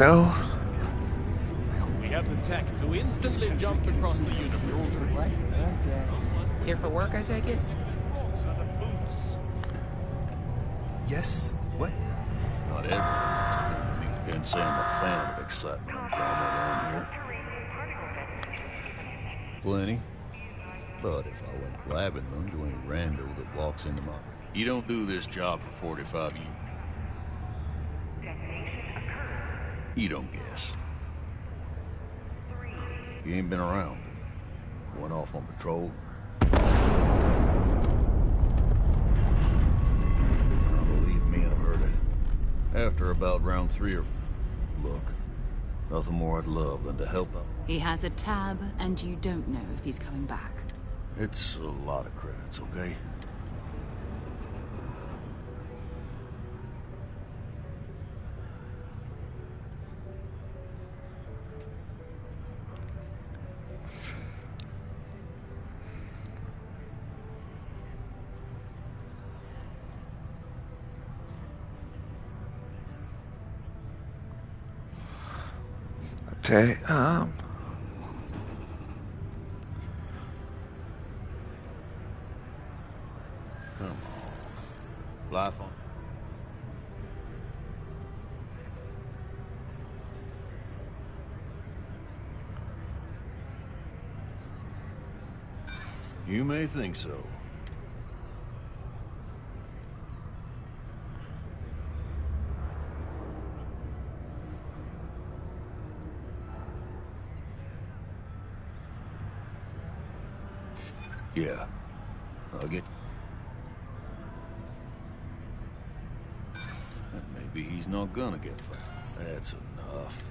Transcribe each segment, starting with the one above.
though. We have the tech to instantly jump across the universe. What? Here for work, I take it? Yes? What? Not everyone has to come to me and say I'm a fan of excitement and drama around here. Plenty. But if I went blabbing them to any rando that walks into my... You don't do this job for 45 years. You don't guess. You ain't been around. Went off on patrol. Believe me, I've heard it. After about round 3 or... Look, nothing more I'd love than to help him. He has a tab, and you don't know if he's coming back. It's a lot of credits, okay? Okay, Come on. Life on. You may think so. Yeah, I'll get... And maybe he's not gonna get fired. That's enough.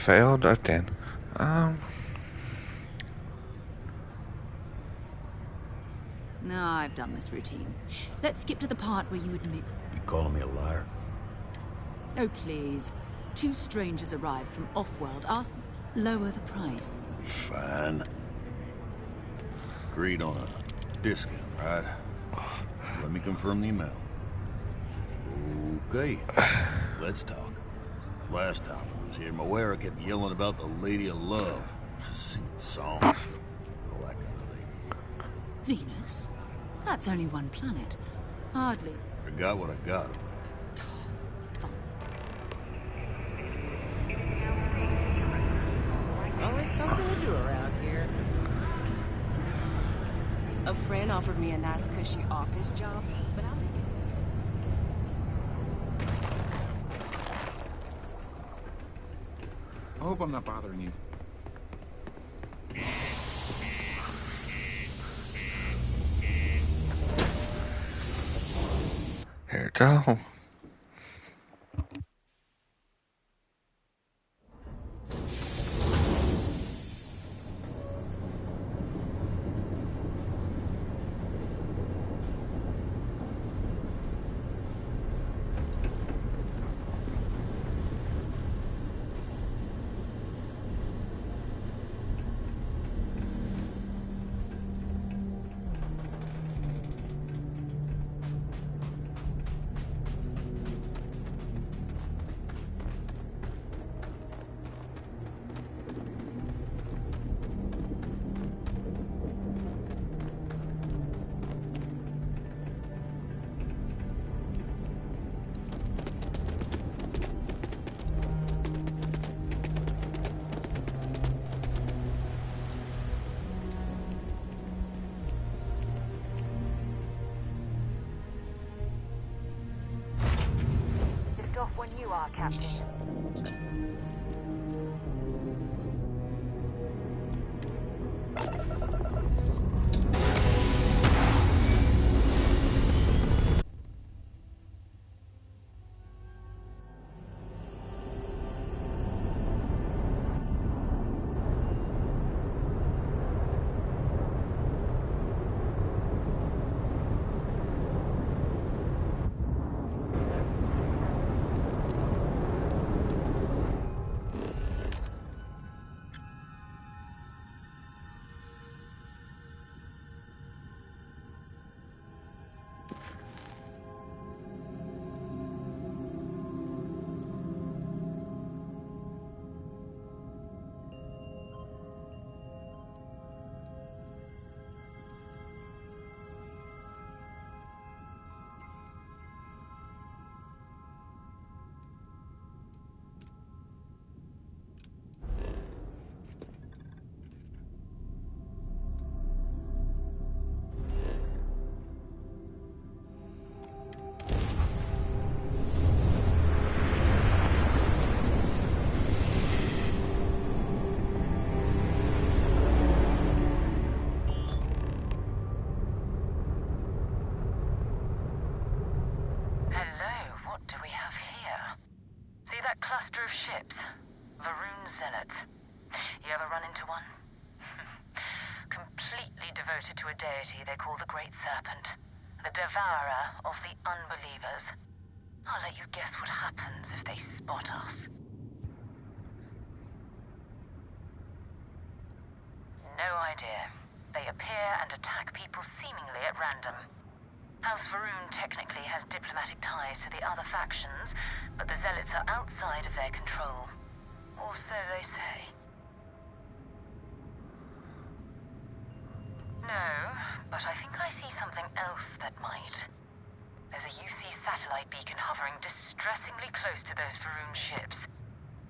failed again. No, I've done this routine. Let's skip to the part where you admit... You calling me a liar? Oh, please. 2 strangers arrived from off-world. Ask... Lower the price. Fine. Agreed on a discount, right? Let me confirm the amount. Okay. Let's talk. Last time I was here, Moira kept yelling about the Lady of Love. Singing songs. All that kind of thing. Venus? That's only one planet. Hardly. I got what I got, okay? There's always something to do around here. A friend offered me a nice cushy office job, but I'm... I hope I'm not bothering you. Here we go. Off when you are, Captain. ships. Varun zealots. You ever run into one? Completely devoted to a deity they call the Great Serpent. The devourer of the unbelievers. I'll let you guess what happens if they spot us. No idea. They appear and attack people seemingly at random. House Varun technically has diplomatic ties to the other factions, but the zealots are outside of their control. Or so they say. No, but I think I see something else that might. There's a UC satellite beacon hovering distressingly close to those Varun ships.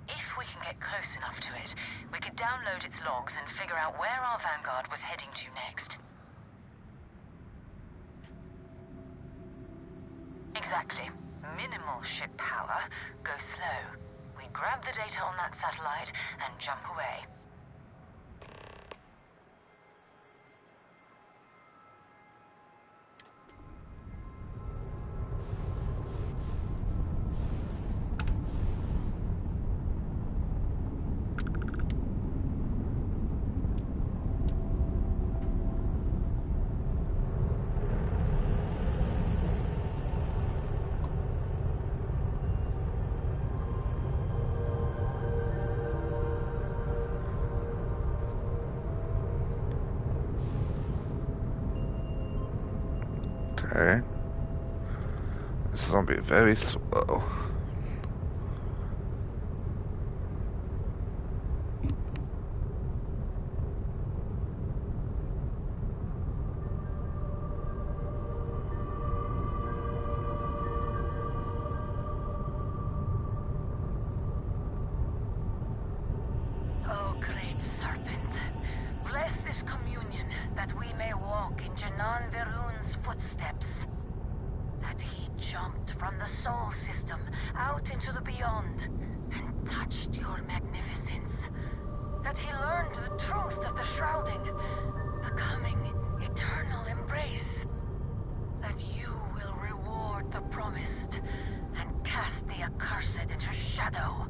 If we can get close enough to it, we could download its logs and figure out where our vanguard was heading to next. Exactly. Minimal ship power, go slow. We grab the data on that satellite and jump away. Okay. This is gonna be very slow. Oh, great serpent, bless this communion that we may walk in Janan Verun's footsteps. That he jumped from the soul system out into the beyond and touched your magnificence. That he learned the truth of the shrouding, the coming eternal embrace. That you will reward the promised and cast the accursed into shadow.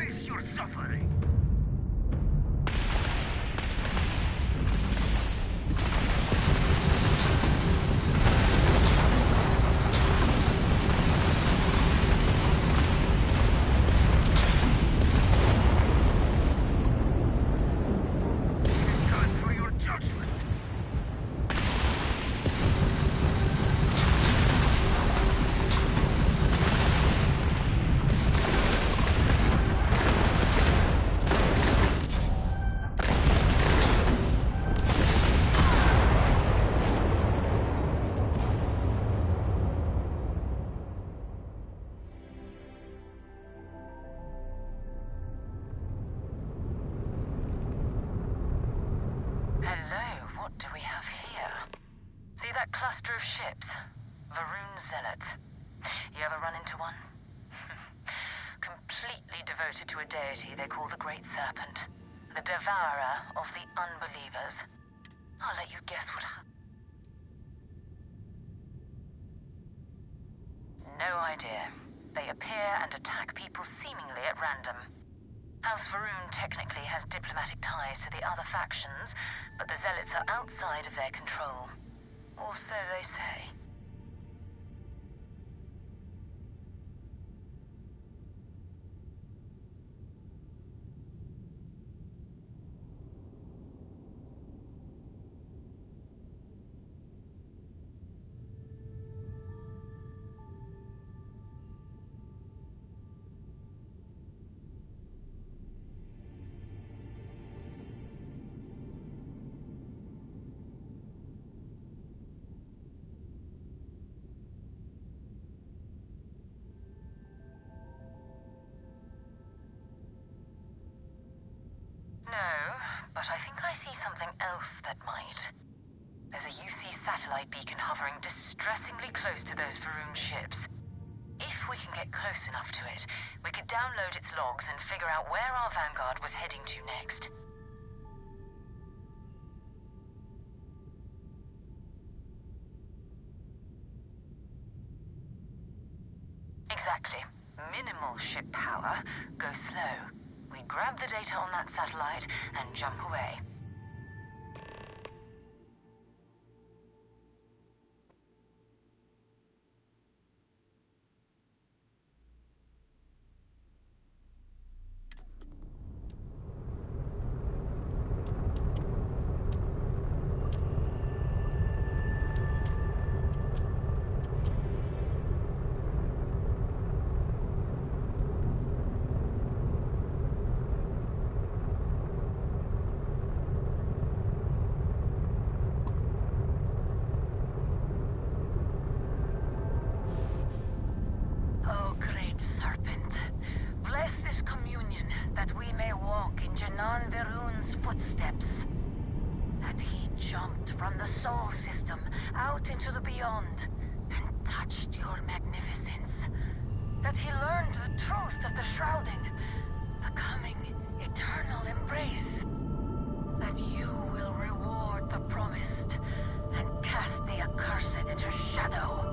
Face your suffering. It's time for your judgment. Hello, what do we have here? See that cluster of ships? Varun Zealots. You ever run into one? Completely devoted to a deity they call the Great Serpent. The devourer of the unbelievers. I'll let you guess what happened. No idea. They appear and attack people seemingly at random. House Varun technically has diplomatic ties to the other factions, but the Zealots are outside of their control. Or so they say. No, but I think I see something else that might. There's a UC satellite beacon hovering distressingly close to those Varun ships. If we can get close enough to it, we could download its logs and figure out where our vanguard was heading to next. Exactly. Minimal ship power. Go slow. We grab the data on that satellite and jump away. Oh, great serpent, bless this communion that we may walk in Janan Verun's footsteps. That he jumped from the soul system out into the beyond and touched your magnificence. That he learned the truth of the shrouding, the coming eternal embrace. That you will reward the promised and cast the accursed into shadow.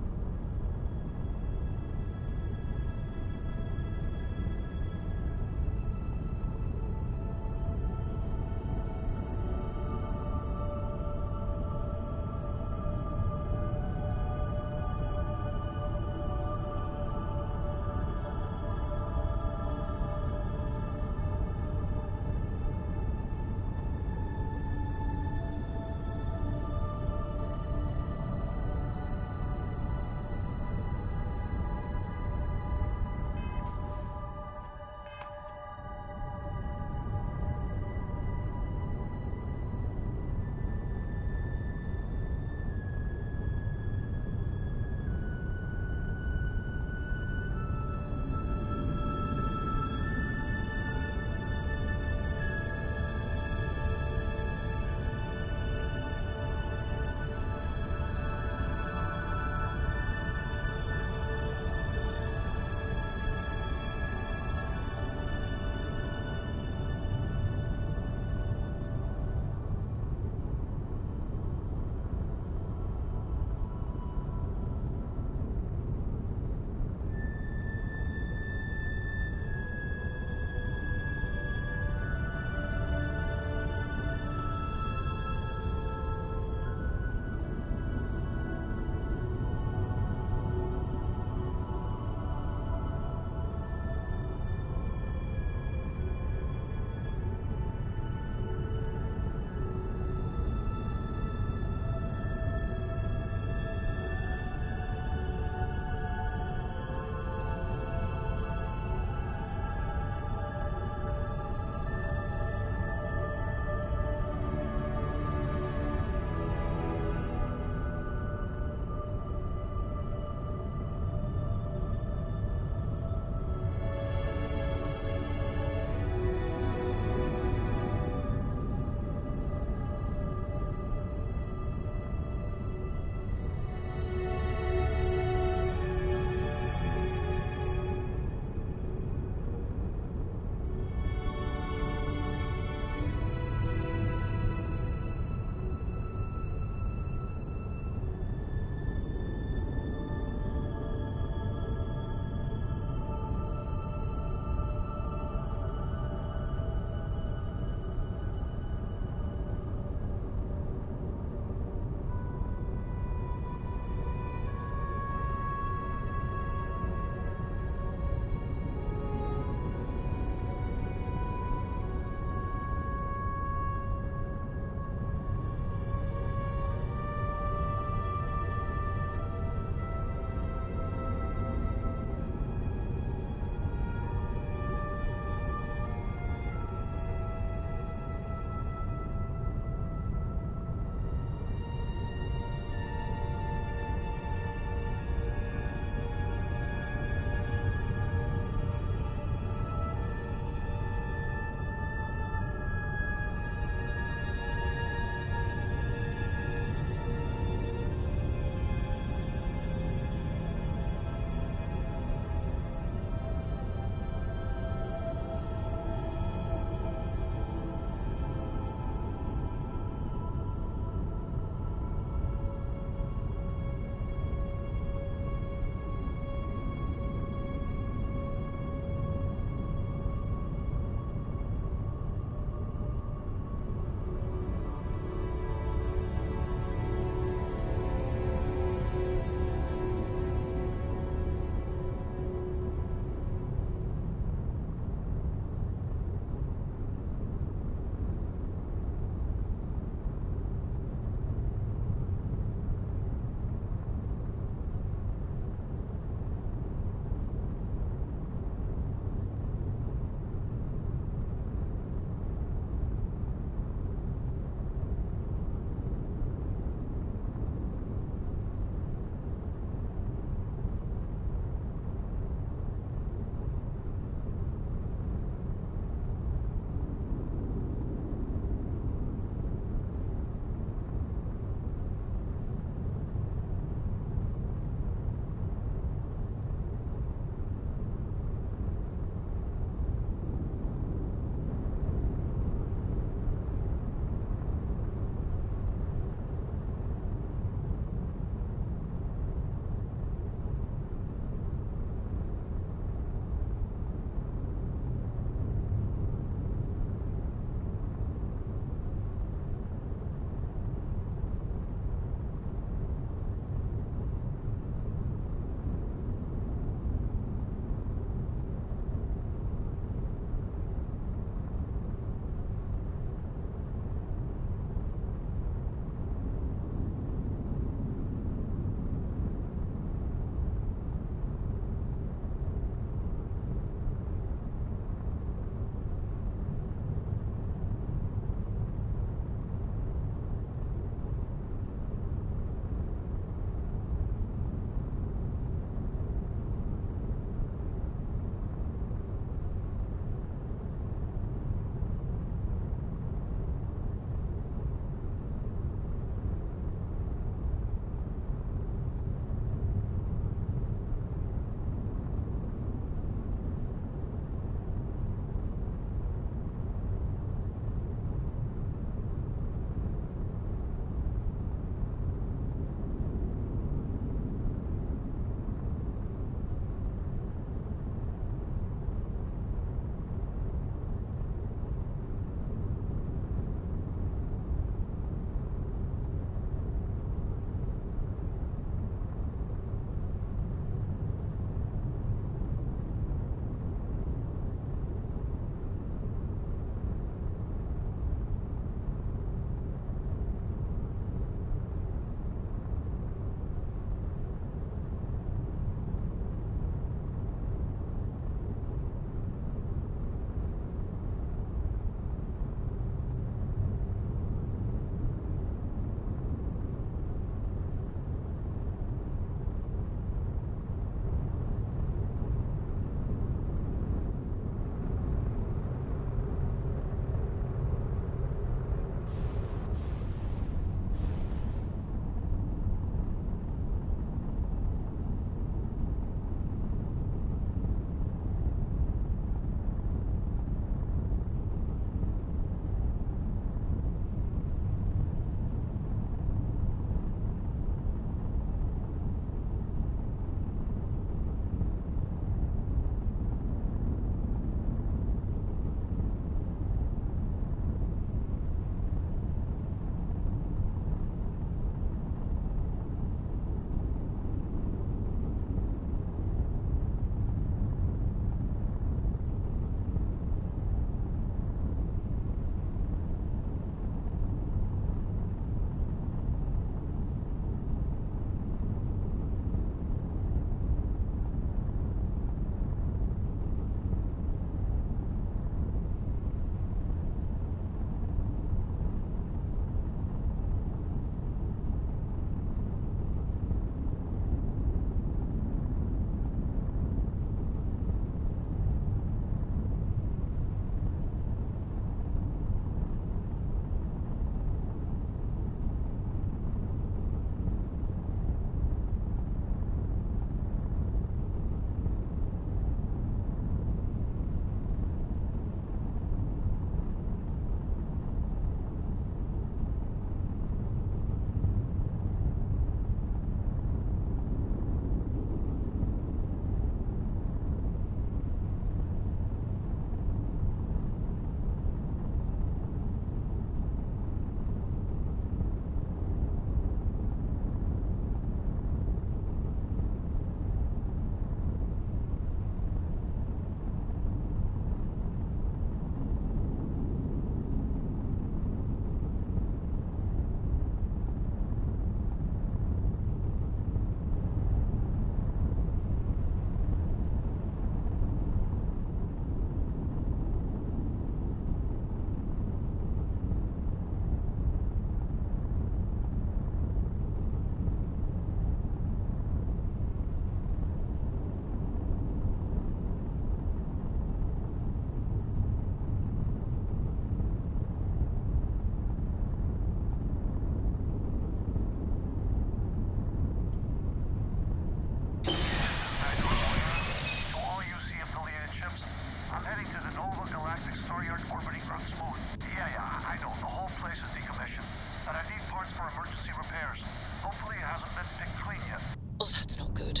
between you. Oh, that's not good.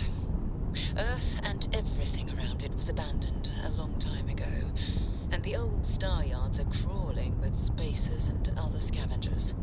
Earth and everything around it was abandoned a long time ago, and the old star yards are crawling with spacers and other scavengers.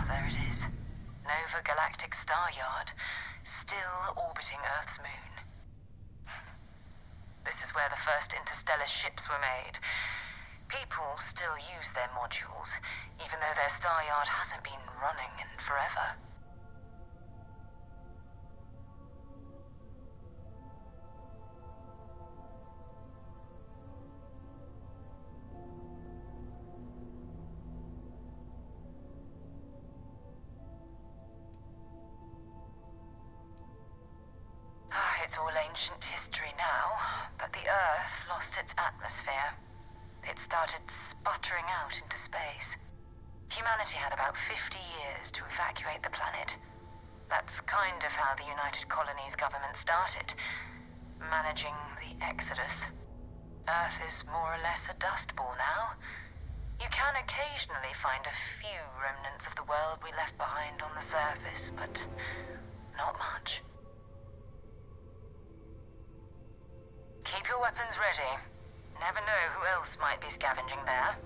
There it is. Nova Galactic Staryard, still orbiting Earth's moon. This is where the first interstellar ships were made. People still use their modules, even though their staryard hasn't been running in forever. It's all ancient history now, but the Earth lost its atmosphere. It started sputtering out into space. Humanity had about 50 years to evacuate the planet. That's kind of how the United Colonies government started, managing the exodus. Earth is more or less a dust ball now. You can occasionally find a few remnants of the world we left behind on the surface, but not much. Keep your weapons ready. Never know who else might be scavenging there.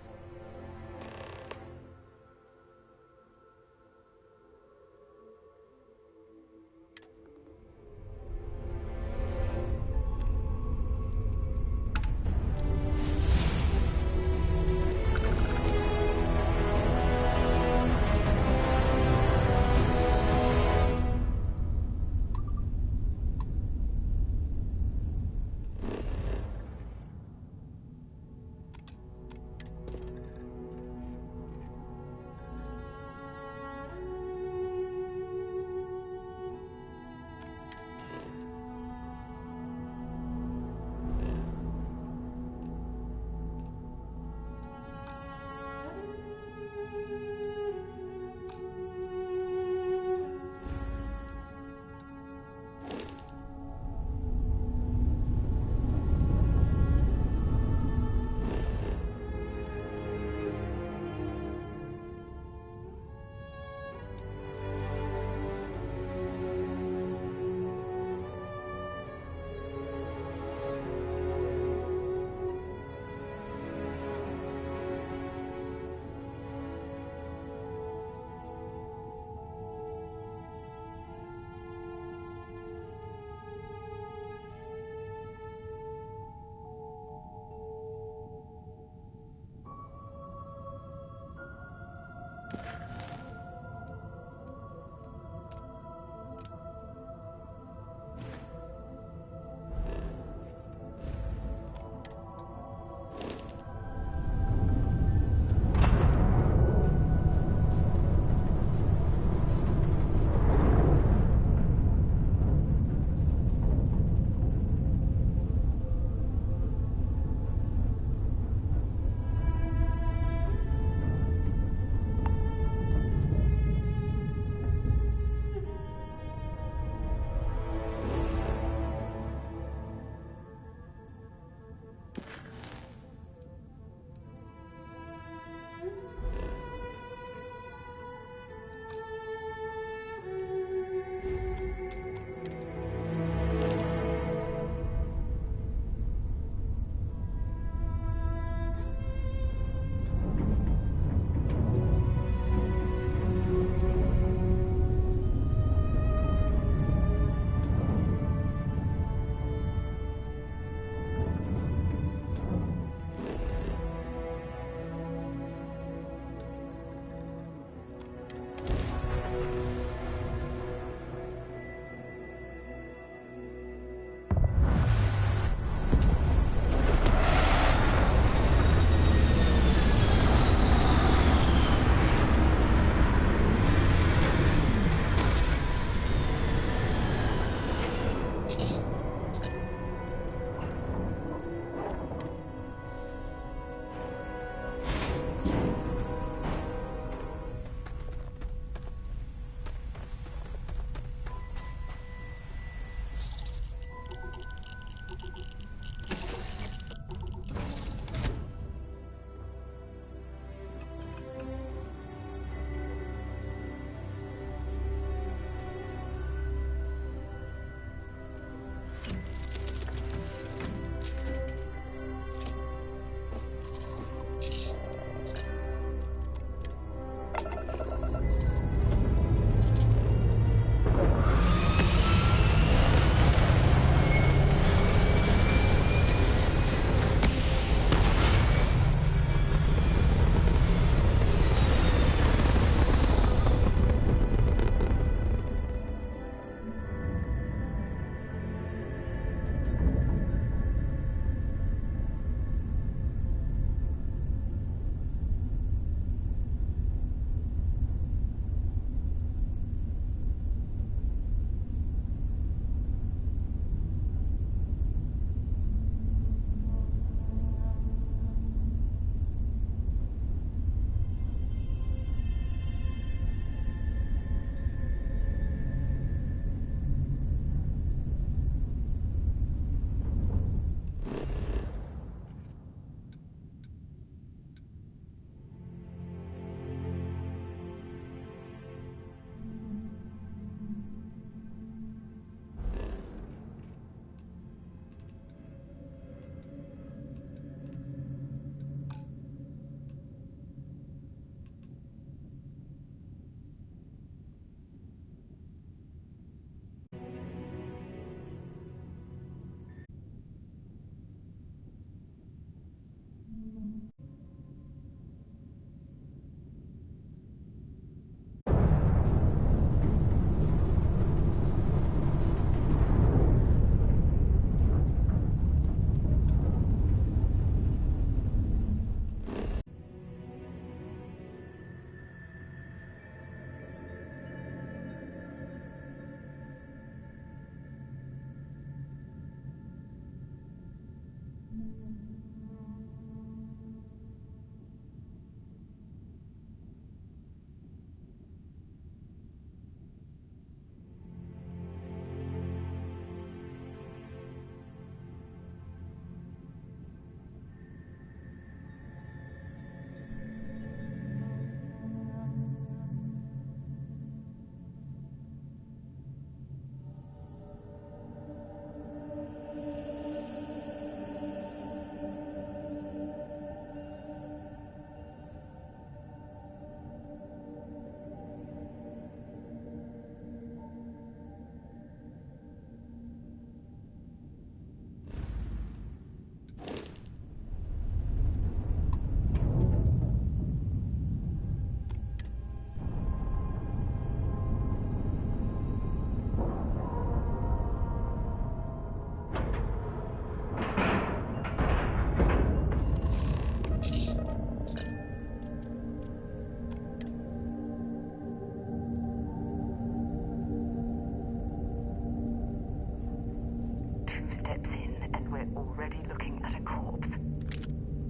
2 steps in, and we're already looking at a corpse.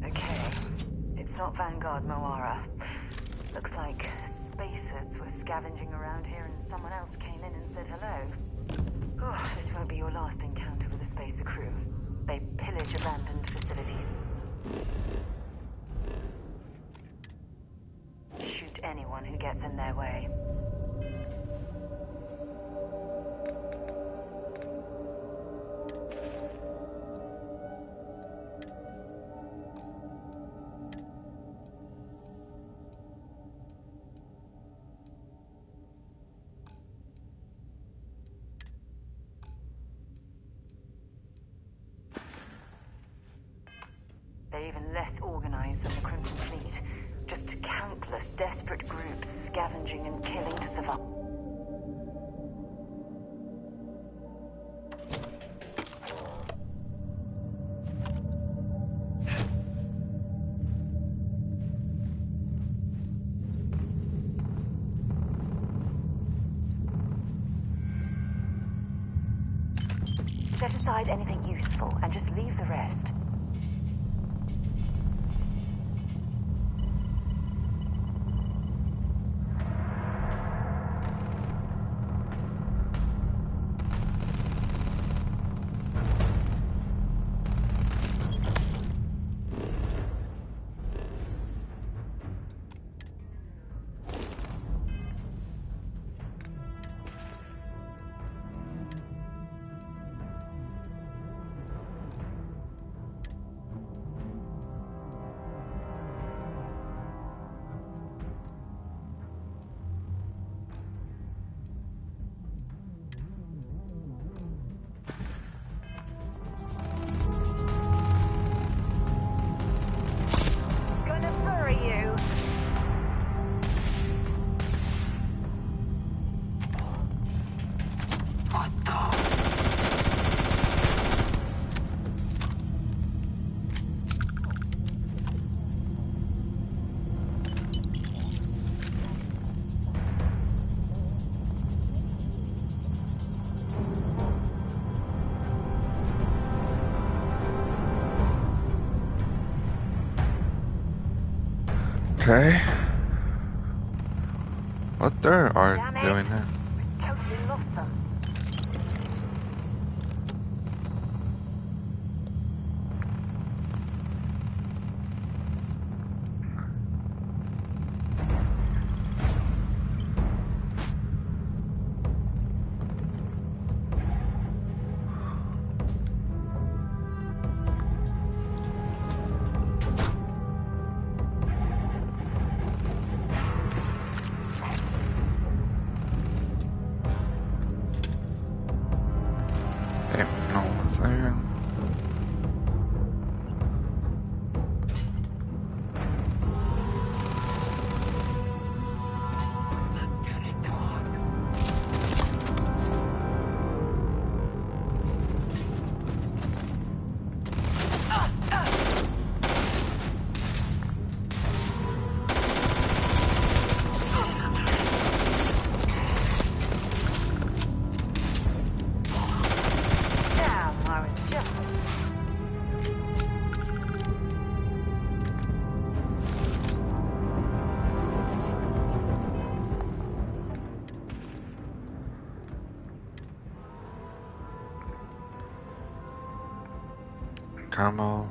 Okay, it's not Vanguard Moara. Looks like spacers were scavenging around here and someone else came in and said hello. Oh, this won't be your last encounter with a spacer crew. They pillage abandoned facilities. Shoot anyone who gets in their way. They're even less organized than the Crimson Fleet. Just countless desperate groups scavenging and killing to survive. Set aside anything useful and just leave the rest. Okay. What they are doing there? We totally lost them. Camo.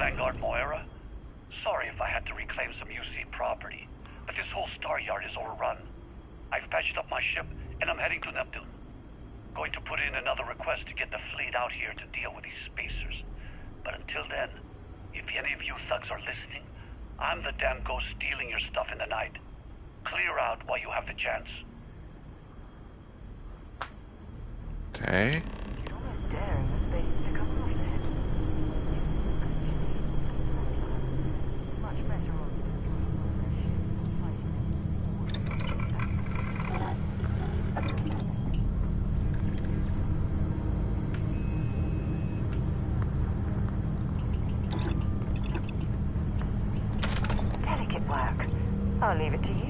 Vanguard Moira. Sorry if I had to reclaim some UC property, but this whole staryard is overrun. I've patched up my ship, and I'm heading to Neptune. Going to put in another request to get the fleet out here to deal with these spacers. But until then, if any of you thugs are listening, I'm the damn ghost stealing your stuff in the night. Clear out while you have the chance. Okay. He's almost daring the spacers to come after him. Much better off destroying their ships, fighting them. Delicate work. I'll leave it to you.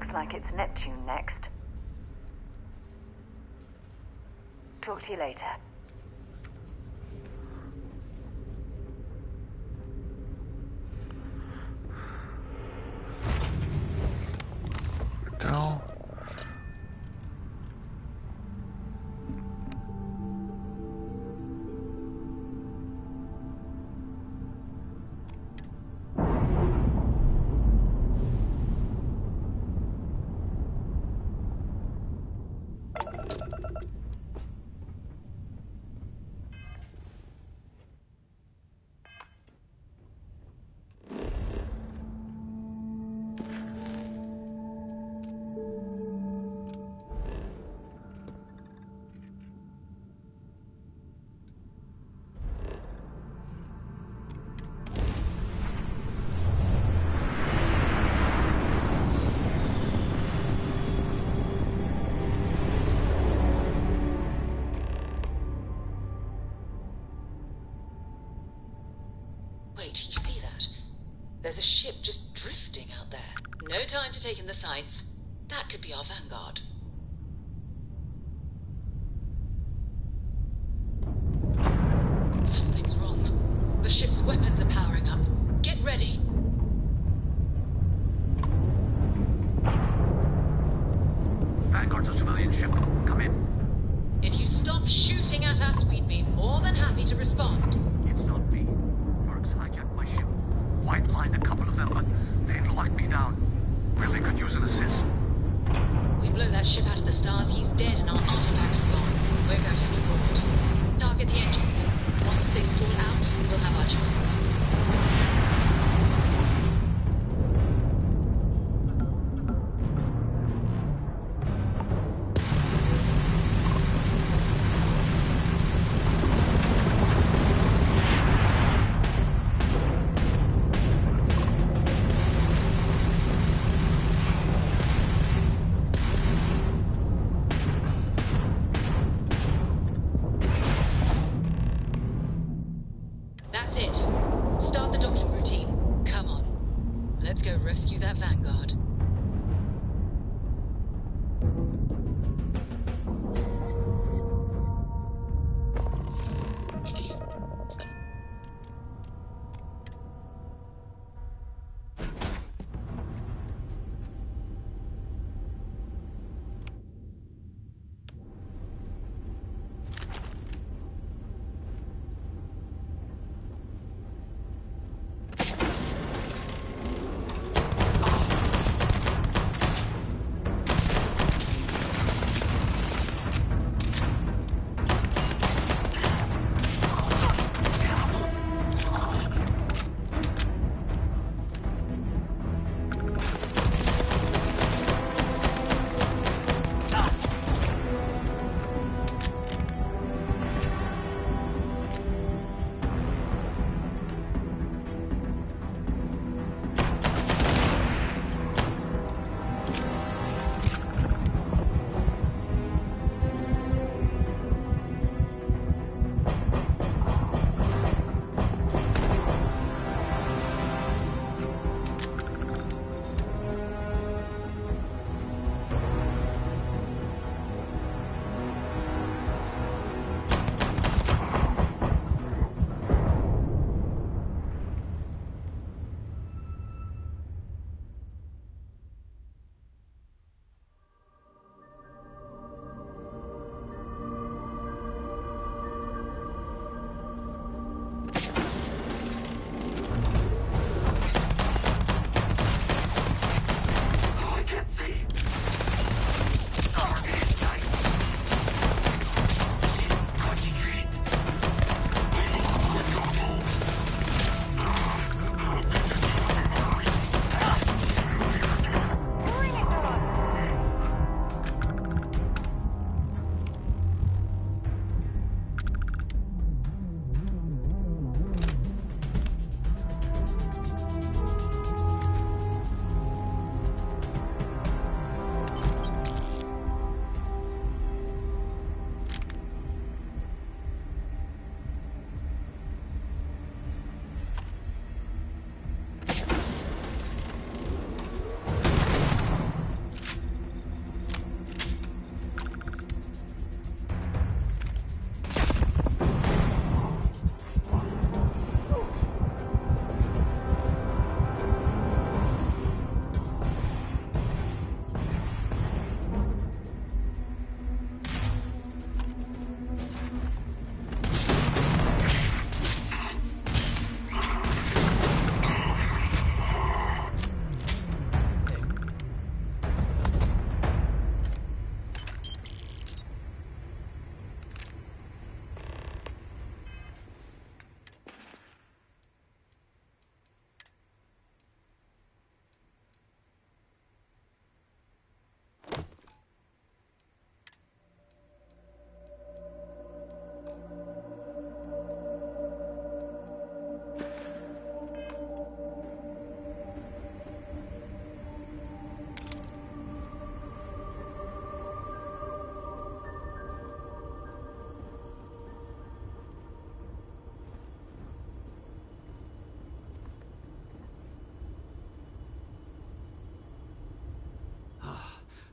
Looks like it's Neptune next. Talk to you later. Go. Wait, you see that? There's a ship just drifting out there. No time to take in the sights. That could be our vanguard. Something's wrong. The ship's weapons are powering up. Get ready. Vanguard's a civilian ship. Come in. If you stop shooting at us, we'd be more than happy to respond. It's not me. Turks hijacked my ship. White-lined a couple of them, but they've locked me down. Really could use an assist. We blow that ship out of the stars, he's dead and our artifact's gone. We're going to head forward. Target the engines. Once they stall out, we'll have our chance. That's it. Start the docking routine. Come on. Let's go rescue that Vanguard.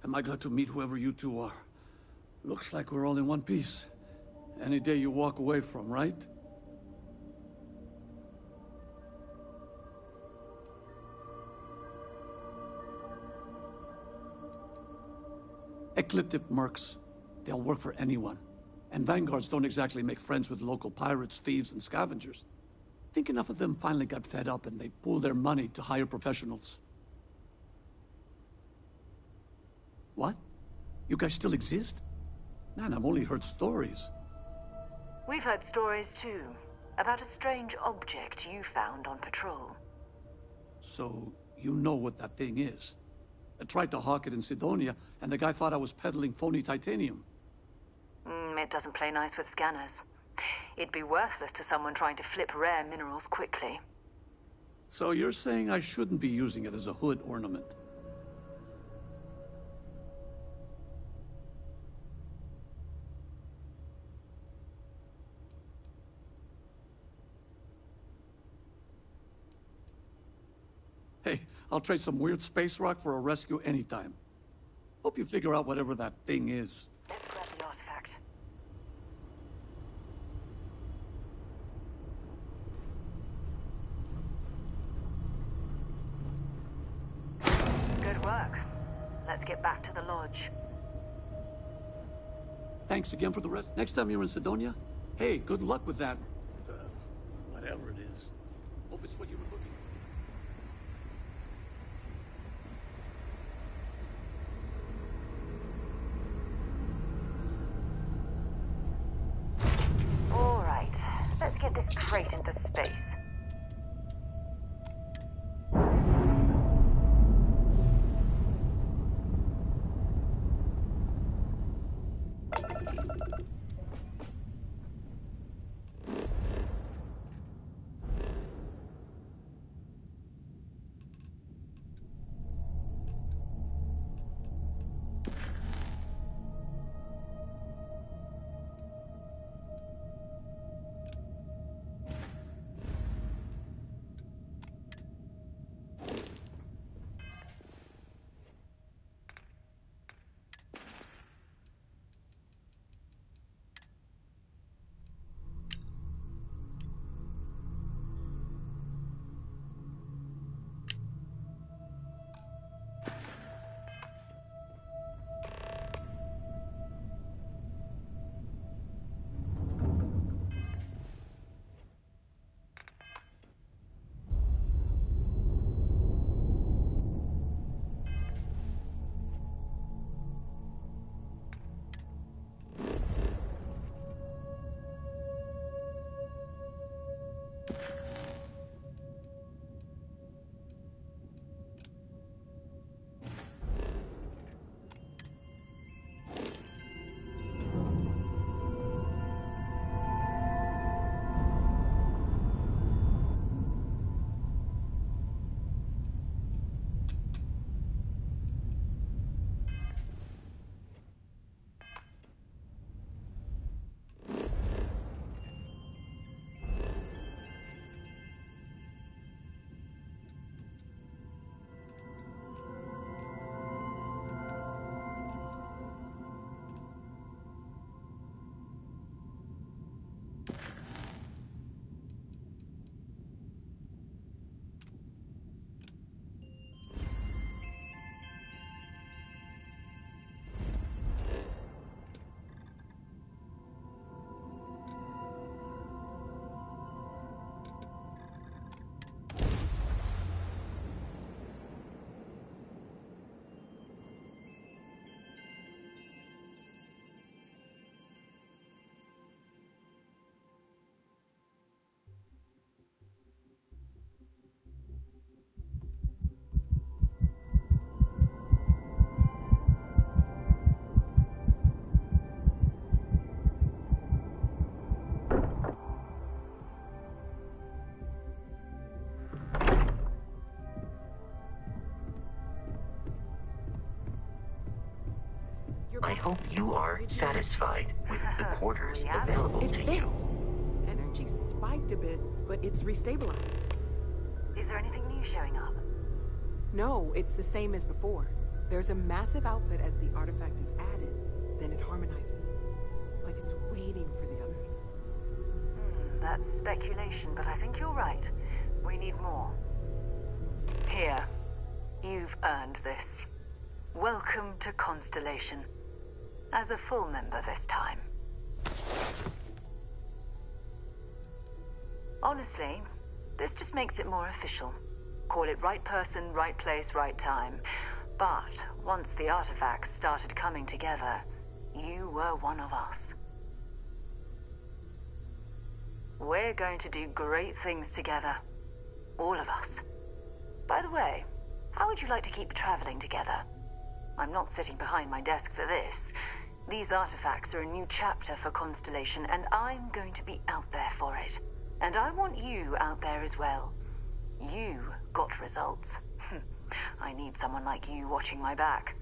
am I glad to meet whoever you two are. Looks like we're all in one piece. Any day you walk away from, right? Ecliptic mercs. They'll work for anyone. And vanguards don't exactly make friends with local pirates, thieves, and scavengers. Think enough of them finally got fed up and they pooled their money to hire professionals. What? You guys still exist? Man, I've only heard stories. We've heard stories too, about a strange object you found on patrol. So, you know what that thing is? I tried to hawk it in Sidonia, and the guy thought I was peddling phony titanium. It doesn't play nice with scanners. It'd be worthless to someone trying to flip rare minerals quickly. So you're saying I shouldn't be using it as a hood ornament? Hey, I'll trade some weird space rock for a rescue anytime. Hope you figure out whatever that thing is. Let's grab the artifact. Good work. Let's get back to the lodge. Thanks again for the rest. Next time you're in Sidonia, hey, good luck with that. Whatever it is. Hope it's what you were looking for. All right, let's get this crate into space. I hope you are satisfied with the quarters available to you. Energy spiked a bit, but it's restabilized. Is there anything new showing up? No, it's the same as before. There's a massive output as the artifact is added, then it harmonizes. Like it's waiting for the others. That's speculation, but I think you're right. We need more. Here. You've earned this. Welcome to Constellation. As a full member this time. Honestly, this just makes it more official. Call it right person, right place, right time. But once the artifacts started coming together, you were one of us. We're going to do great things together. All of us. By the way, how would you like to keep traveling together? I'm not sitting behind my desk for this. These artifacts are a new chapter for Constellation, and I'm going to be out there for it. And I want you out there as well. You got results. I need someone like you watching my back.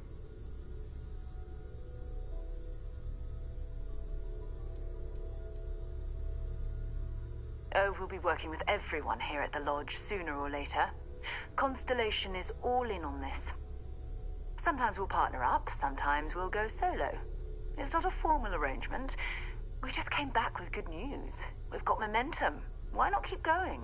Oh, we'll be working with everyone here at the Lodge sooner or later. Constellation is all in on this. Sometimes we'll partner up, sometimes we'll go solo. It's not a formal arrangement. We just came back with good news. We've got momentum. Why not keep going?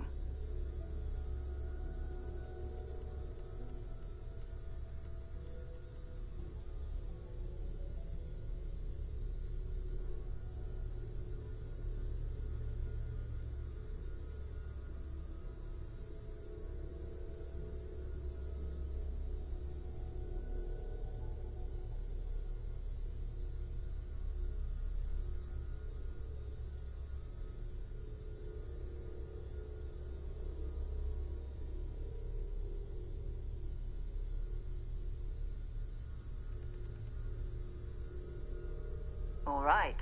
All right.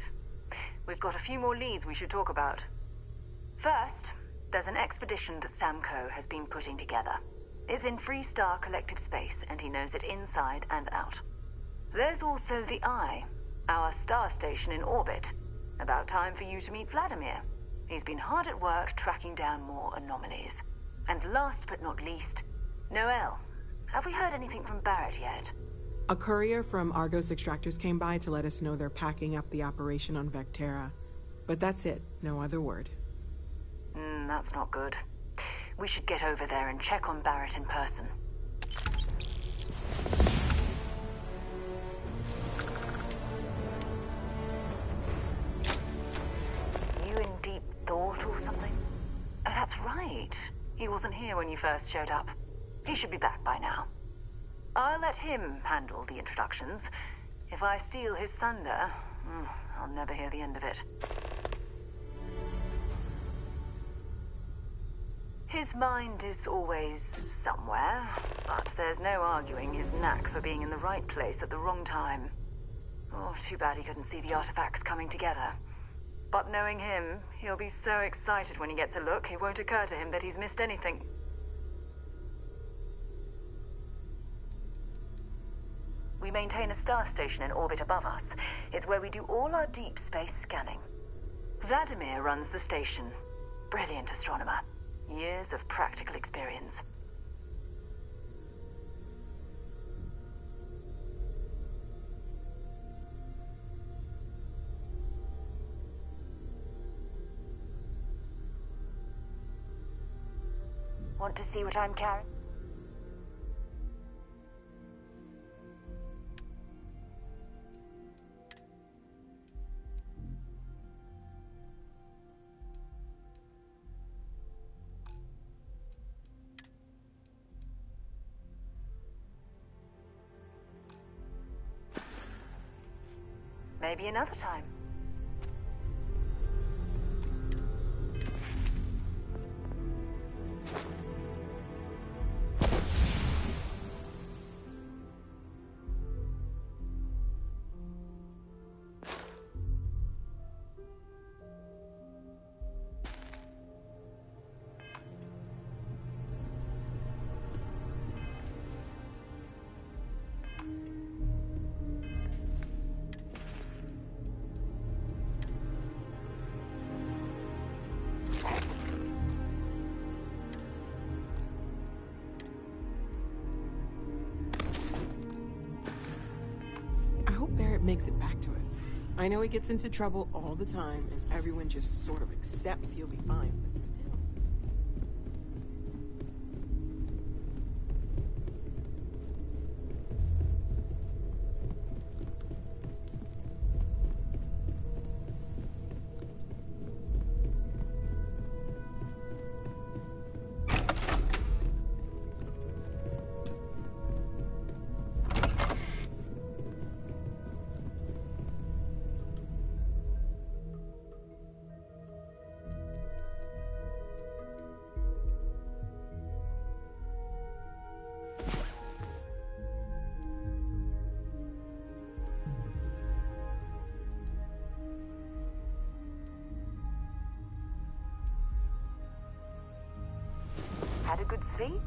We've got a few more leads we should talk about. First, there's an expedition that Samco has been putting together. It's in Freestar Collective Space, and he knows it inside and out. There's also the Eye, our star station in orbit. About time for you to meet Vladimir. He's been hard at work tracking down more anomalies. And last but not least, Noel. Have we heard anything from Barrett yet? A courier from Argos Extractors came by to let us know they're packing up the operation on Vectera. But that's it, no other word. That's not good. We should get over there and check on Barrett in person. You in deep thought or something? Oh, that's right. He wasn't here when you first showed up. He should be back by now. I'll let him handle the introductions. If I steal his thunder, I'll never hear the end of it. His mind is always somewhere, but there's no arguing his knack for being in the right place at the wrong time. Oh, too bad he couldn't see the artifacts coming together. But knowing him, he'll be so excited when he gets a look, it won't occur to him that he's missed anything. We maintain a star station in orbit above us. It's where we do all our deep space scanning. Vladimir runs the station. Brilliant astronomer. Years of practical experience. Want to see what I'm carrying? Maybe another time. that makes it back to us. I know he gets into trouble all the time, and everyone just sort of accepts he'll be fine, but still. Had a good sleep?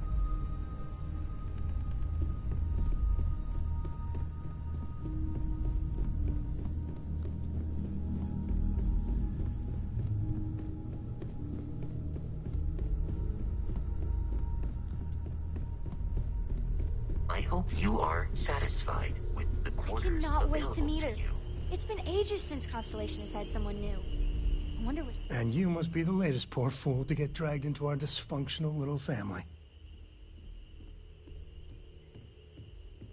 I hope you are satisfied with the quarters I cannot wait to available meet her. you. It's been ages since Constellation has had someone new. I wonder what... And you must be the latest poor fool to get dragged into our dysfunctional little family.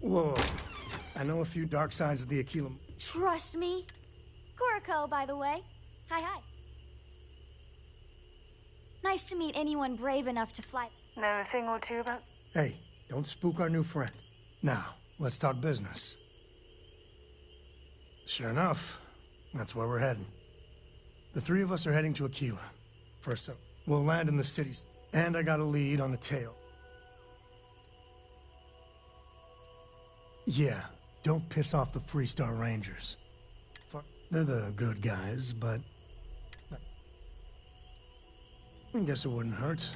Whoa. I know a few dark sides of the Aquila. Trust me. Corico, by the way. Hi. Nice to meet anyone brave enough to fly. Know a thing or two about... Hey, don't spook our new friend. Now, let's talk business. Sure enough, that's where we're heading. The three of us are heading to Aquila. First up, we'll land in the cities, and I got a lead on the tail. Yeah, don't piss off the Freestar Rangers. They're the good guys, but... I guess it wouldn't hurt.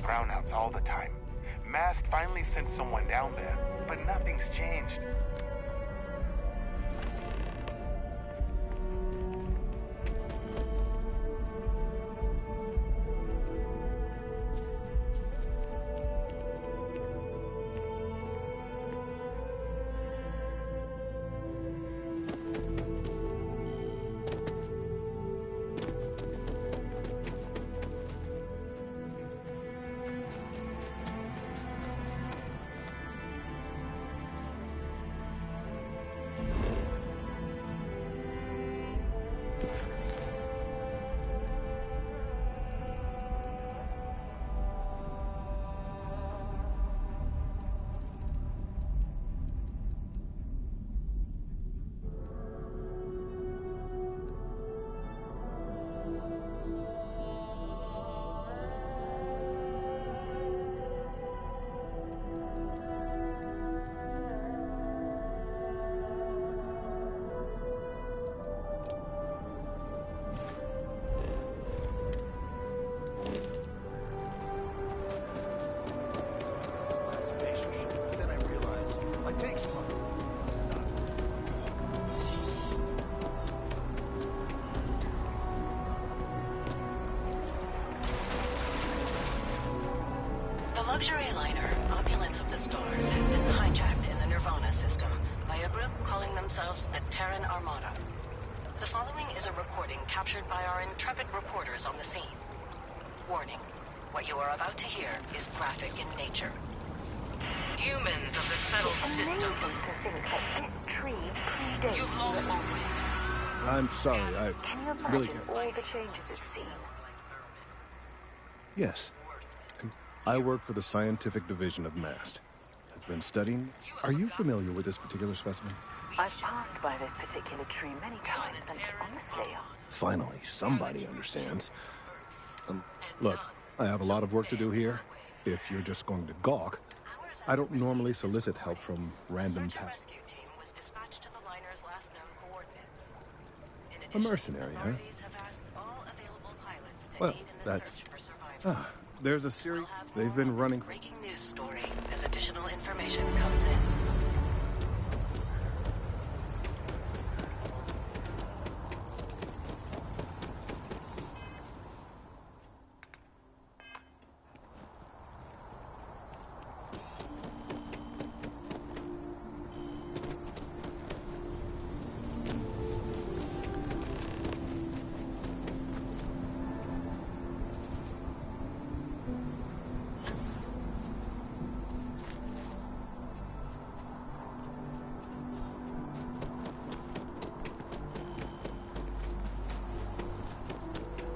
Brownouts all the time. Mast finally sent someone down there, but nothing's changed. luxury liner, Opulence of the Stars, has been hijacked in the Nirvana system by a group calling themselves the Terran Armada. The following is a recording captured by our intrepid reporters on the scene. Warning, what you are about to hear is graphic in nature. Humans of the settled systems. To think that this tree predates You've lost your way. I'm sorry, I Can you imagine really can't. all the changes it's seen? Yes. I work for the scientific division of MAST. I've been studying. Are you familiar with this particular specimen? I've passed by this particular tree many times, and honestly, Finally, somebody understands. Look, I have a lot of work to do here. If you're just going to gawk, I don't normally solicit help from random paths. A mercenary, huh? Well, that's... there's a series they've been running... Breaking news story as additional information comes in.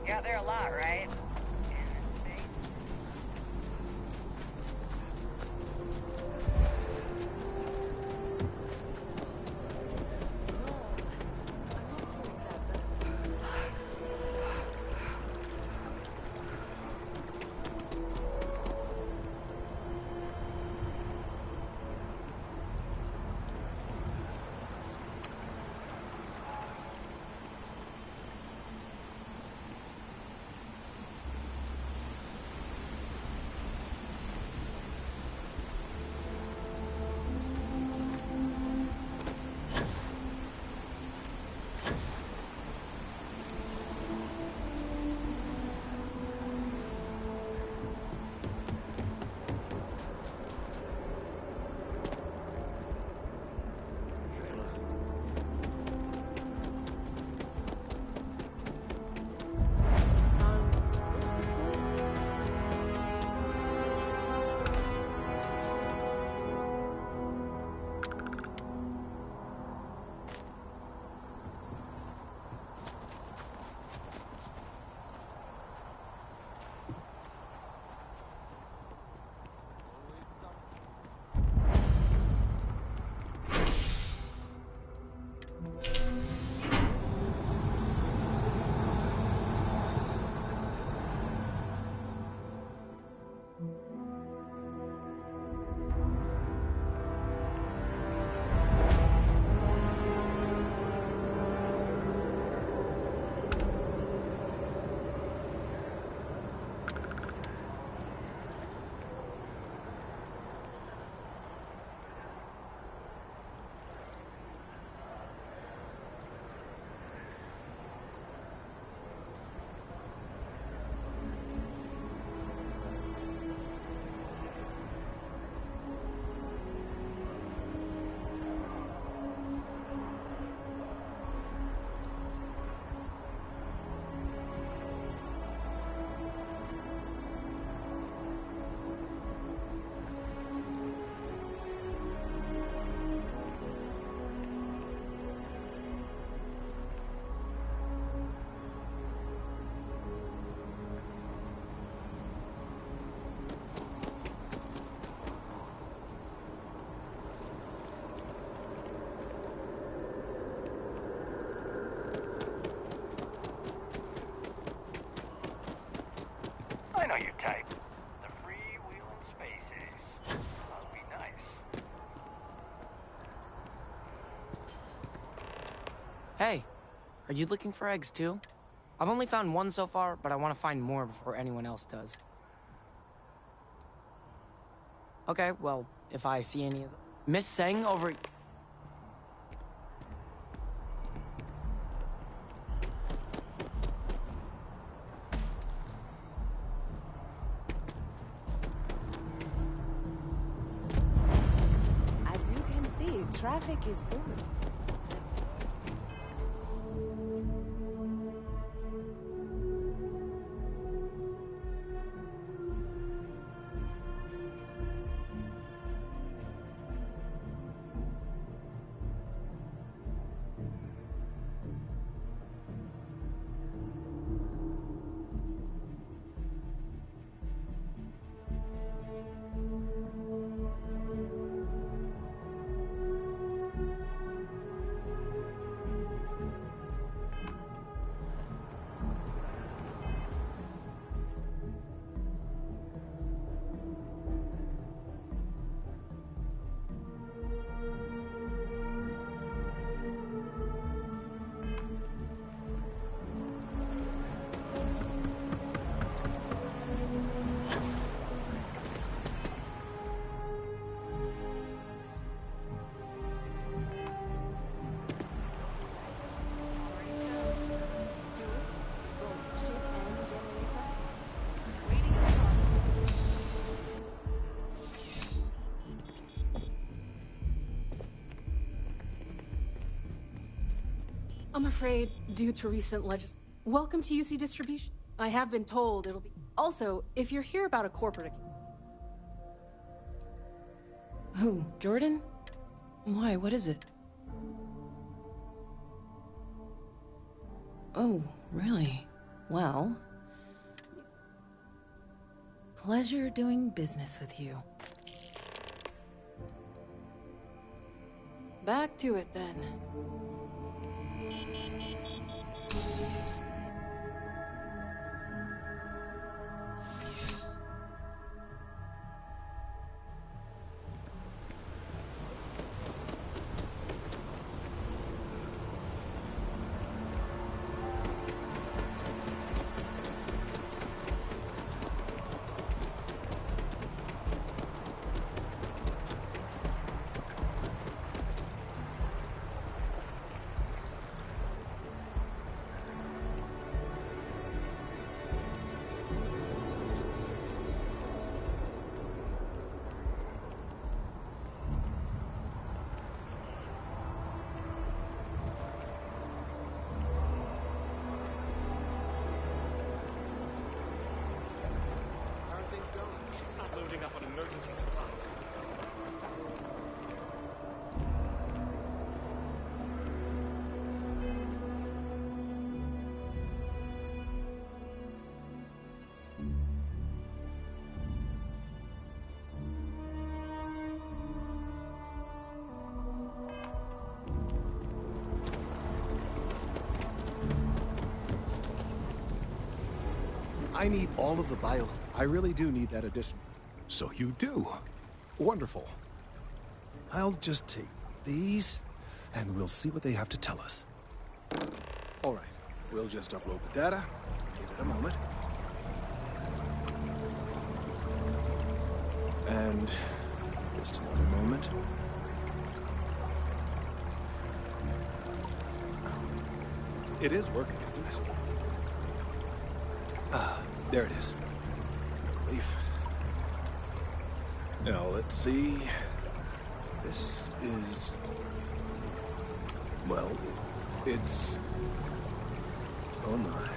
You're out there a lot, right? I know your type. The freewheeling space ace. Must be nice. Hey, are you looking for eggs too? I've only found one so far, but I want to find more before anyone else does. Okay, well, if I see any of them. Miss Seng over... traffic is good. I'm afraid, due to recent Welcome to UC Distribution. I have been told it'll be... Also, if you're here about a corporate... Who? Jordan? Why? What is it? Oh, really? Well... Pleasure doing business with you. Back to it, then. Loading up on emergency supplies. I need all of the bios. I really do need that addition. So you do. Wonderful. I'll just take these, and we'll see what they have to tell us. All right, we'll just upload the data. Give it a moment. And just another moment. It is working, isn't it? Ah, there it is. Relief. Now, let's see. This is... well, it's... oh my.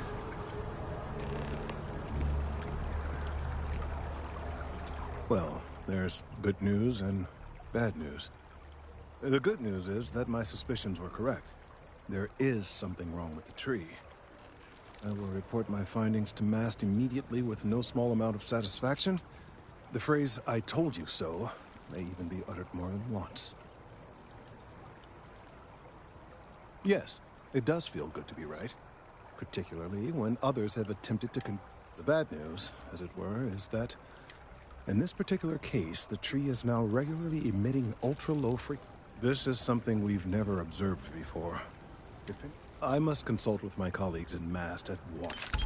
Well, there's good news and bad news. The good news is that my suspicions were correct. There is something wrong with the tree. I will report my findings to Mast immediately with no small amount of satisfaction. The phrase, "I told you so," may even be uttered more than once. Yes, it does feel good to be right, particularly when others have attempted to The bad news, as it were, is that in this particular case, the tree is now regularly emitting ultra-low frequency. This is something we've never observed before. I must consult with my colleagues in Mast at once.